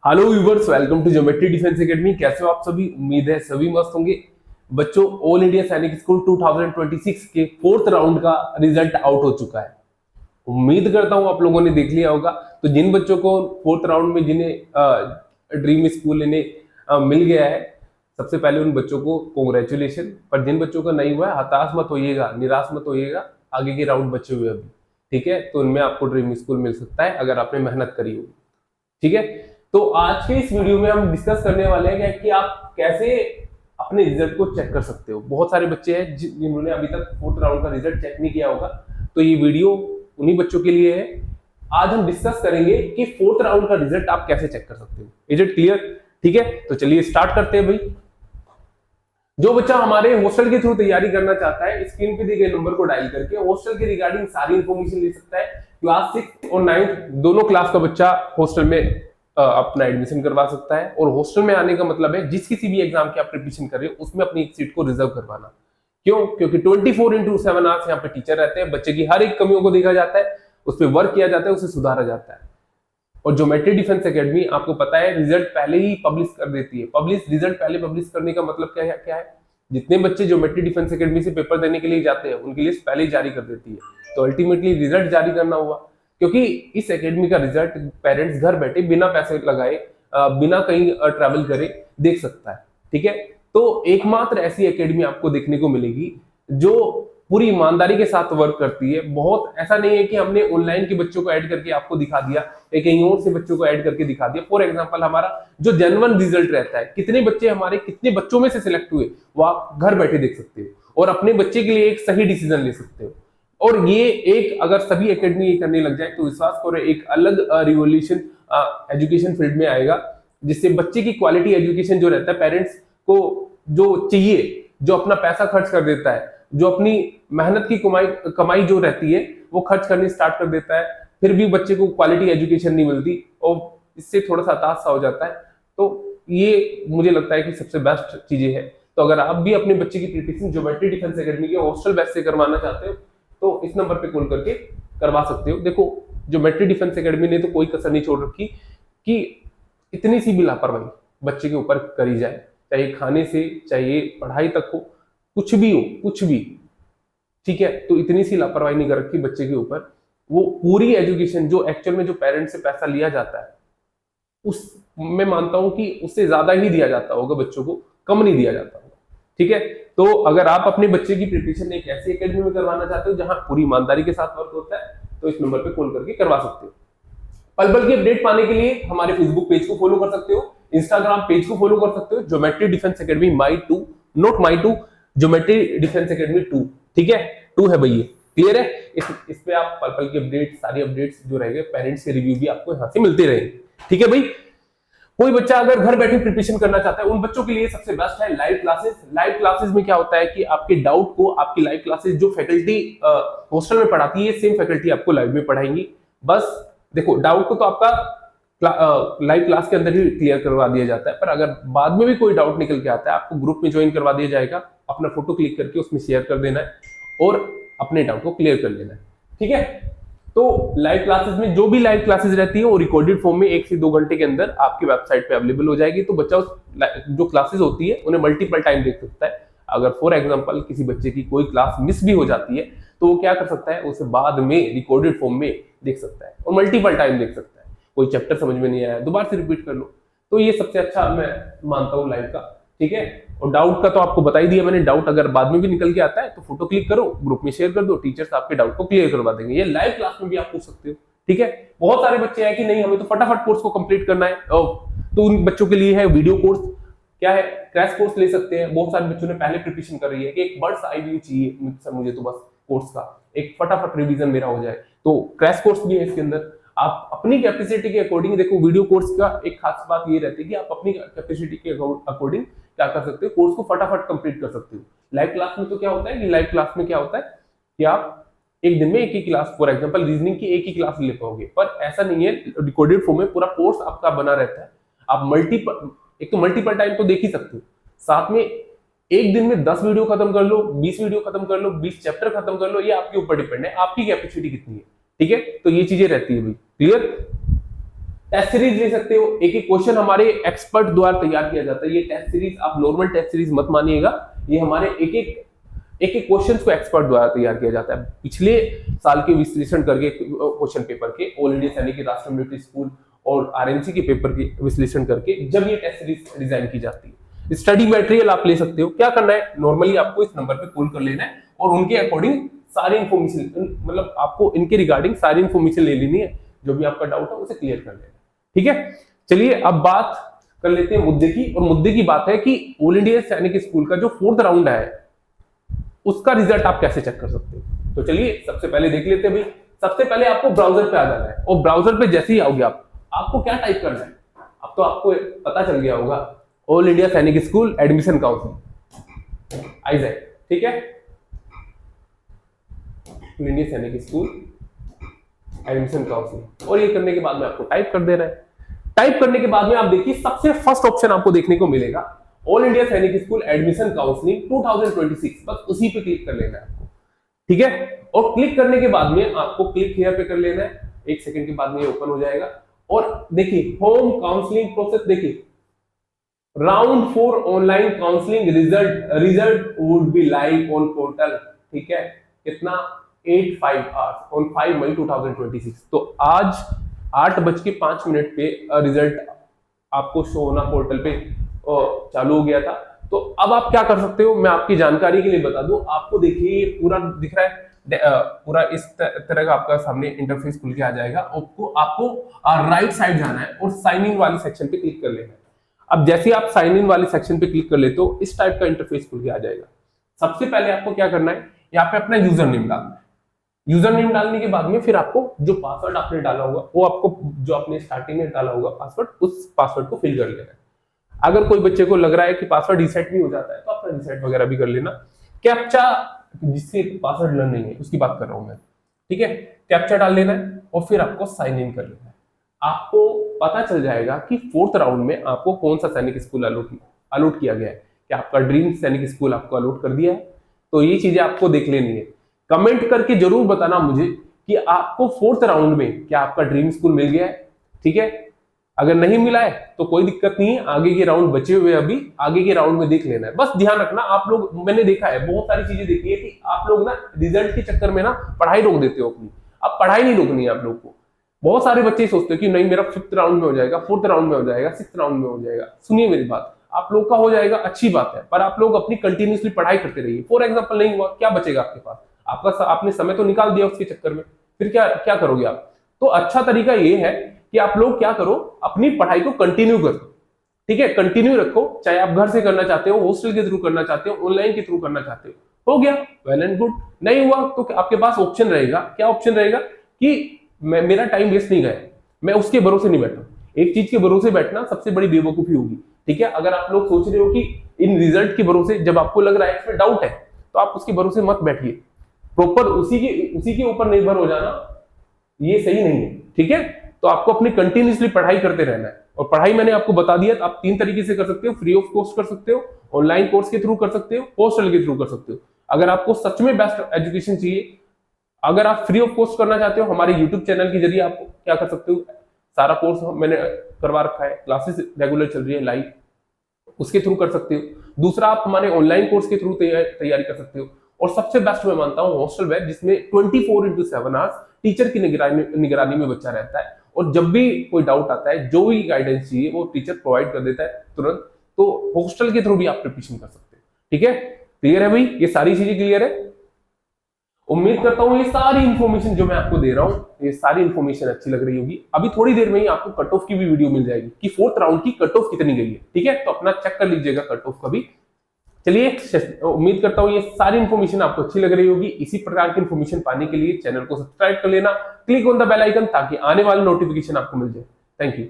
Hello viewers, welcome to Geometry Defence Academy. कैसे हो आप सभी? उम्मीद है सभी मस्त होंगे। बच्चों, ऑल इंडिया सैनिक स्कूल 2026 के फोर्थ राउंड का रिजल्ट आउट हो चुका है। उम्मीद करता हूं आप लोगों ने देख लिया होगा। तो जिन बच्चों को फोर्थ राउंड में जिन्हें ड्रीम स्कूल इन्हें मिल गया है, सबसे पहले उन बच्चों को कॉन्ग्रेचुलेशन। पर जिन बच्चों का नहीं हुआ है, हताश मत होइएगा, निराश मत होइएगा। आगे के राउंड बचे हुए अभी, ठीक है? तो उनमें आपको ड्रीम स्कूल मिल सकता है अगर आपने मेहनत करी होगी, ठीक है? तो आज के इस वीडियो में हम डिस्कस करने वाले हैं कि आप कैसे अपने रिजल्ट को चेक कर सकते हो। बहुत सारे बच्चे हैं जिन्होंने अभी तक फोर्थ राउंड का रिजल्ट चेक नहीं किया होगा, तो ये वीडियो उन्हीं बच्चों के लिए है। आज हम डिस्कस करेंगे कि फोर्थ राउंड का रिजल्ट आप कैसे चेक कर सकते हो। Is it clear? ठीक है, तो चलिए स्टार्ट करते हैं भाई। जो बच्चा हमारे हॉस्टल के थ्रू तैयारी करना चाहता है, स्क्रीन पे दिए गए नंबर को डायल करके हॉस्टल के रिगार्डिंग सारी इंफॉर्मेशन ले सकता है। क्लास 6 और 9 दोनों क्लास का बच्चा हॉस्टल में अपना एडमिशन करवा सकता है। और हॉस्टल में आने का मतलब है जिस किसी भी एग्जाम की आप प्रिपरेशन कर रहे हो उसमें अपनी एक सीट को रिजर्व करवाना। क्यों? क्योंकि 24/7 आवर्स यहाँ पे टीचर रहते हैं, बच्चे की हर एक कमियों को देखा जाता है, उस पर वर्क किया जाता है, उसे सुधारा जाता है। और ज्योमेट्री डिफेंस एकेडमी आपको पता है रिजल्ट पहले ही पब्लिश कर देती है। रिजल्ट पहले पब्लिश करने का मतलब क्या है? जितने बच्चे ज्योमेट्री डिफेंस एकेडमी से पेपर देने के लिए जाते हैं उनकी लिस्ट पहले ही जारी कर देती है। तो अल्टीमेटली रिजल्ट जारी करना हुआ, क्योंकि इस एकेडमी का रिजल्ट पेरेंट्स घर बैठे बिना पैसे लगाए, बिना कहीं ट्रैवल करे देख सकता है, ठीक है? तो एकमात्र ऐसी एकेडमी आपको देखने को मिलेगी जो पूरी ईमानदारी के साथ वर्क करती है। बहुत ऐसा नहीं है कि हमने ऑनलाइन के बच्चों को ऐड करके आपको दिखा दिया या कहीं और से बच्चों को ऐड करके दिखा दिया। फॉर एग्जांपल, हमारा जो जेन्युइन रिजल्ट रहता है, कितने बच्चे हमारे कितने बच्चों में से सिलेक्ट हुए, वो आप घर बैठे देख सकते हो और अपने बच्चे के लिए एक सही डिसीजन ले सकते हो। और ये एक अगर सभी एकेडमी ये करने लग जाए तो विश्वास करो एक अलग रिवॉल्यूशन एजुकेशन फील्ड में आएगा, जिससे बच्चे की क्वालिटी एजुकेशन जो रहता है, पेरेंट्स को जो चाहिए, जो अपना पैसा खर्च कर देता है, जो अपनी मेहनत की कमाई जो रहती है वो खर्च करनी स्टार्ट कर देता है, फिर भी बच्चे को क्वालिटी एजुकेशन नहीं मिलती और इससे थोड़ा सा हताश सा हो जाता है। तो ये मुझे लगता है कि सबसे बेस्ट चीजें है। तो अगर आप भी अपने बच्चे की प्रिपरेशन ज्योमेट्री डिफेंस एकेडमी के हॉस्टल बैच से करवाना चाहते हो तो इस नंबर पे कॉल करके करवा सकते हो। देखो, ज्योमेट्री डिफेंस एकेडमी ने तो कोई कसर नहीं छोड़ रखी कि इतनी सी भी लापरवाही बच्चे के ऊपर करी जाए, चाहे खाने से चाहे पढ़ाई तक हो, कुछ भी हो, कुछ भी, ठीक है? तो इतनी सी लापरवाही नहीं कर रखी बच्चे के ऊपर। वो पूरी एजुकेशन जो एक्चुअल में जो पेरेंट्स से पैसा लिया जाता है, उस मैं मानता हूं कि उससे ज्यादा ही दिया जाता होगा बच्चों को, कम नहीं दिया जाता होगा, ठीक है? तो अगर आप अपने बच्चे की प्रिपरेशन एक ऐसी एकेडमी में करवाना चाहते हो जहां पूरी ईमानदारी के साथ वर्क होता है, तो इस नंबर पे कॉल करके करवा सकते हो। पल पल की अपडेट पाने के लिए हमारे फेसबुक पेज को फॉलो कर सकते हो, इंस्टाग्राम पेज को फॉलो कर सकते हो, Geometry Defence Academy my two, not my two, Geometry Defence Academy 2, ठीक है? 2 है भैया, क्लियर है? इस पे आप पल पल की अपडेट, सारी अपडेट्स जो रहेंगे, पेरेंट्स के रिव्यू भी आपको यहाँ से मिलते रहेंगे, ठीक है भाई? कोई बच्चा अगर घर बैठे प्रिपरेशन करना चाहता है, उन बच्चों के लिए सबसे बेस्ट है लाइव क्लासेस। लाइव क्लासेस में क्या होता है कि आपके डाउट को आपकी लाइव क्लासेस जो फैकल्टी हॉस्टल में पढ़ाती है, सेम फैकल्टी आपको लाइव में पढ़ाएंगी। बस देखो, डाउट को तो आपका लाइव क्लास के अंदर ही क्लियर करवा दिया जाता है, पर अगर बाद में भी कोई डाउट निकल के आता है, आपको ग्रुप में ज्वाइन करवा दिया जाएगा। अपना फोटो क्लिक करके उसमें शेयर कर देना है और अपने डाउट को क्लियर कर लेना है, ठीक है? तो लाइव क्लासेस में जो भी लाइव क्लासेस रहती है वो रिकॉर्डेड फॉर्म में 1 से 2 घंटे के अंदर आपकी वेबसाइट पे अवेलेबल हो जाएगी। तो बच्चा उस जो क्लासेस होती है उन्हें मल्टीपल टाइम देख सकता है। अगर फॉर एग्जांपल किसी बच्चे की कोई क्लास मिस भी हो जाती है तो वो क्या कर सकता है, उसे बाद में रिकॉर्डेड फॉर्म में देख सकता है और मल्टीपल टाइम देख सकता है। कोई चैप्टर समझ में नहीं आया, दोबारा से रिपीट कर लो। तो ये सबसे अच्छा मैं मानता हूँ लाइव का, ठीक है? और डाउट का तो आपको बता ही दिया मैंने। डाउट अगर बाद में भी निकल के आता है तो फोटो क्लिक करो, ग्रुप में शेयर कर दो, टीचर्स आपके डाउट को क्लियर करवा देंगे। ये लाइव क्लास में भी आप पूछ सकते हो, ठीक है? बहुत सारे बच्चे हैं कि नहीं हमें तो फटाफट कोर्स को कंप्लीट करना है, तो उन बच्चों के लिए है वीडियो कोर्स। क्या है? क्रैश कोर्स ले सकते हैं। बहुत सारे बच्चों ने पहले प्रिपरेशन कर रही है कि एक बर्ड्स आई व्यू चाहिए सर, मुझे तो बस कोर्स का एक फटाफट रिवीजन मेरा हो जाए, तो क्रैश कोर्स भी है इसके अंदर। आप अपनी कैपेसिटी के अकॉर्डिंग, देखो वीडियो कोर्स का एक खास बात ये रहती है कि आप अपनी कैपेसिटी के अकॉर्डिंग क्या कर सकते हो, कोर्स को फटाफट कंप्लीट कर सकते हो। लाइव क्लास में तो क्या होता है कि लाइव क्लास में क्या होता है कि आप एक दिन में एक ही क्लास, फॉर एग्जांपल रीजनिंग की एक ही क्लास ले पाओगे, पर ऐसा नहीं है। रिकॉर्डेड फॉर्म में पूरा कोर्स आपका बना रहता है। आप मल्टीपल टाइम तो देख ही सकते हो, साथ में एक दिन में 10 वीडियो खत्म कर लो, 20 वीडियो खत्म कर लो, 20 चैप्टर खत्म कर लो, ये आपके ऊपर डिपेंड है, आपकी कैपेसिटी कितनी है, ठीक है? तो ये चीजें रहती है भाई, क्लियर? टेस्ट सीरीज ले सकते हो, एक एक क्वेश्चन हमारे एक्सपर्ट द्वारा तैयार किया जाता है। ये टेस्ट सीरीज आप नॉर्मल टेस्ट सीरीज मत मानिएगा, ये हमारे एक एक क्वेश्चन को एक्सपर्ट द्वारा तैयार किया जाता है। पिछले साल के विश्लेषण करके क्वेश्चन पेपर के, ऑल इंडिया सैनिक राष्ट्रीय मिलिट्री स्कूल और आरएमसी के पेपर के विश्लेषण करके जब ये टेस्ट सीरीज डिजाइन की जाती है। स्टडी मटेरियल आप ले सकते हो। क्या करना है, नॉर्मली आपको इस नंबर पे कॉल कर लेना है और उनके अकॉर्डिंग सारी इंफॉर्मेशन, मतलब आपको इनके रिगार्डिंग सारी इंफॉर्मेशन ले लेनी है, जो भी आपका डाउट है उसे क्लियर कर लेना। ठीक है, चलिए अब बात कर लेते हैं मुद्दे की। और मुद्दे की बात है कि ऑल इंडिया सैनिक स्कूल का जो 4th राउंड है उसका रिजल्ट आप कैसे चेक कर सकते हो। तो चलिए सबसे पहले देख लेते हैं भाई। सबसे पहले आपको ब्राउजर पे आ जाना है और ब्राउजर पे जैसे ही आओगे आपको क्या टाइप करना है, अब तो आपको पता चल गया होगा, ऑल इंडिया सैनिक स्कूल एडमिशन काउंसिल, आईजैक। ठीक है, ऑल इंडिया सैनिक स्कूल एडमिशन काउंसिल, और ये करने के बाद में आपको टाइप कर देना है। टाइप करने के बाद में आप देखिए सबसे फर्स्ट ऑप्शन आपको देखने को मिलेगा ऑल इंडिया सैनिक स्कूल एडमिशन काउंसलिंग 2026, बस उसी पे क्लिक कर लेना है आपको। ठीक है, और क्लिक करने के बाद में आपको क्लिक हियर पे कर लेना है। 1 सेकंड के बाद में ये ओपन हो जाएगा और देखिए होम काउंसलिंग प्रोसेस, देखिए round 4 online counselling result would be live on portal. ठीक है, कितना 8:05 आवर्स ऑन 5 मई 2026। तो आज 8:05 पे रिजल्ट आपको शो होना पोर्टल पे चालू हो गया था। तो अब आप क्या कर सकते हो, मैं आपकी जानकारी के लिए बता दूं, आपको देखिए पूरा दिख रहा है, पूरा इस तरह का आपका सामने इंटरफेस खुल के आ जाएगा। आपको राइट साइड जाना है और साइन इन वाले सेक्शन पे क्लिक कर लेना है। अब जैसे आप साइन इन वाले सेक्शन पे क्लिक कर लेते हो इस टाइप का इंटरफेस खुल के आ जाएगा। सबसे पहले आपको क्या करना है, यहाँ पे अपना यूजर नेम डालना है। यूजर नेम डालने के बाद में फिर आपको जो पासवर्ड आपने डाला होगा वो आपको, जो आपने स्टार्टिंग में डाला होगा पासवर्ड, उस पासवर्ड को फिल कर लेना है। अगर कोई बच्चे को लग रहा है कि पासवर्ड रीसेट भी हो जाता है तो अपना रीसेट वगैरह भी कर लेना। कैप्चा, जिससे पासवर्ड लर्न नहीं है उसकी बात कर रहा हूं मैं। ठीक है, कैप्चा डाल लेना है और फिर आपको साइन इन कर लेना है। आपको पता चल जाएगा कि 4th राउंड में आपको कौन सा सैनिक स्कूल अलॉट किया गया है, क्या आपका ड्रीम सैनिक स्कूल आपको अलॉट कर दिया है। तो ये चीजें आपको देख लेनी है। कमेंट करके जरूर बताना मुझे कि आपको 4th राउंड में क्या आपका ड्रीम स्कूल मिल गया है। ठीक है, अगर नहीं मिला है तो कोई दिक्कत नहीं है, आगे के राउंड बचे हुए, अभी आगे के राउंड में देख लेना है। बस ध्यान रखना, आप लोग, मैंने देखा है बहुत सारी चीजें देखी है कि आप लोग ना रिजल्ट के चक्कर में ना पढ़ाई रोक देते हो अपनी। अब पढ़ाई नहीं रोकनी है आप लोग को। बहुत सारे बच्चे सोचते हो कि नहीं मेरा 5th राउंड में हो जाएगा, 4th राउंड में हो जाएगा, 6th राउंड में हो जाएगा। सुनिए मेरी बात, आप लोग का हो जाएगा, अच्छी बात है, पर आप लोग अपनी कंटिन्यूसली पढ़ाई करते रहिए। फॉर एग्जाम्पल नहीं हुआ, क्या बचेगा आपके पास, आपने समय तो निकाल दिया उसके चक्कर में, फिर क्या करोगे आप। तो अच्छा तरीका ये है कि आप लोग क्या करो, अपनी पढ़ाई को कंटिन्यू करो। ठीक है, कंटिन्यू रखो, चाहे आप घर से करना चाहते हो, हॉस्टल के थ्रू करना चाहते हो, ऑनलाइन के थ्रू करना चाहते हो गया, वेल एंड गुड। नहीं हुआ तो आपके पास ऑप्शन रहेगा, क्या ऑप्शन रहेगा कि मेरा टाइम वेस्ट नहीं गया, मैं उसके भरोसे नहीं बैठा। एक चीज के भरोसे बैठना सबसे बड़ी बेवकूफी होगी। ठीक है, अगर आप लोग सोच रहे हो कि इन रिजल्ट के भरोसे, जब आपको लग रहा है इसमें डाउट है तो आप उसके भरोसे मत बैठिए। प्रॉपर उसी के ऊपर निर्भर हो जाना ये सही नहीं है। ठीक है, तो आपको अपनी कंटिन्यूसली पढ़ाई करते रहना है। और पढ़ाई मैंने आपको बता दिया, आप 3 तरीके से कर सकते हो, फ्री ऑफ कॉस्ट कर सकते हो, ऑनलाइन कोर्स के थ्रू कर सकते हो, हॉस्टल के थ्रू कर सकते हो। अगर आपको सच में बेस्ट एजुकेशन चाहिए, अगर आप फ्री ऑफ कॉस्ट करना चाहते हो, हमारे यूट्यूब चैनल के जरिए आप क्या कर सकते हो, सारा कोर्स मैंने करवा रखा है, क्लासेस रेगुलर चल रही है लाइव, उसके थ्रू कर सकते हो। दूसरा, आप हमारे ऑनलाइन कोर्स के थ्रू तैयारी कर सकते हो। और सबसे बेस्ट मैं मानता हूँ हॉस्टल बैच, जिसमें 24/7 आवर्स टीचर की निगरानी में बच्चा रहता है, और जब भी कोई डाउट आता है, जो भी गाइडेंस चाहिए वो टीचर प्रोवाइड कर देता है तुरंत। तो हॉस्टल के थ्रू भी आप प्रिपरेशन कर सकते हैं। ठीक है, क्लियर है भाई, ये सारी चीजें क्लियर है। उम्मीद करता हूँ ये सारी इंफॉर्मेशन जो मैं आपको दे रहा हूँ, ये सारी इंफॉर्मेशन अच्छी लग रही होगी। अभी थोड़ी देर में ही आपको कट ऑफ की भी वीडियो मिल जाएगी कि 4th राउंड की कट ऑफ कितनी गई है। ठीक है, तो अपना चेक कर लीजिएगा कट ऑफ का भी। चलिए, उम्मीद करता हूँ ये सारी इंफॉर्मेशन आपको अच्छी लग रही होगी। इसी प्रकार की इंफॉर्मेशन पाने के लिए चैनल को सब्सक्राइब कर लेना, click on the bell icon, ताकि आने वाले नोटिफिकेशन आपको मिल जाए। Thank you.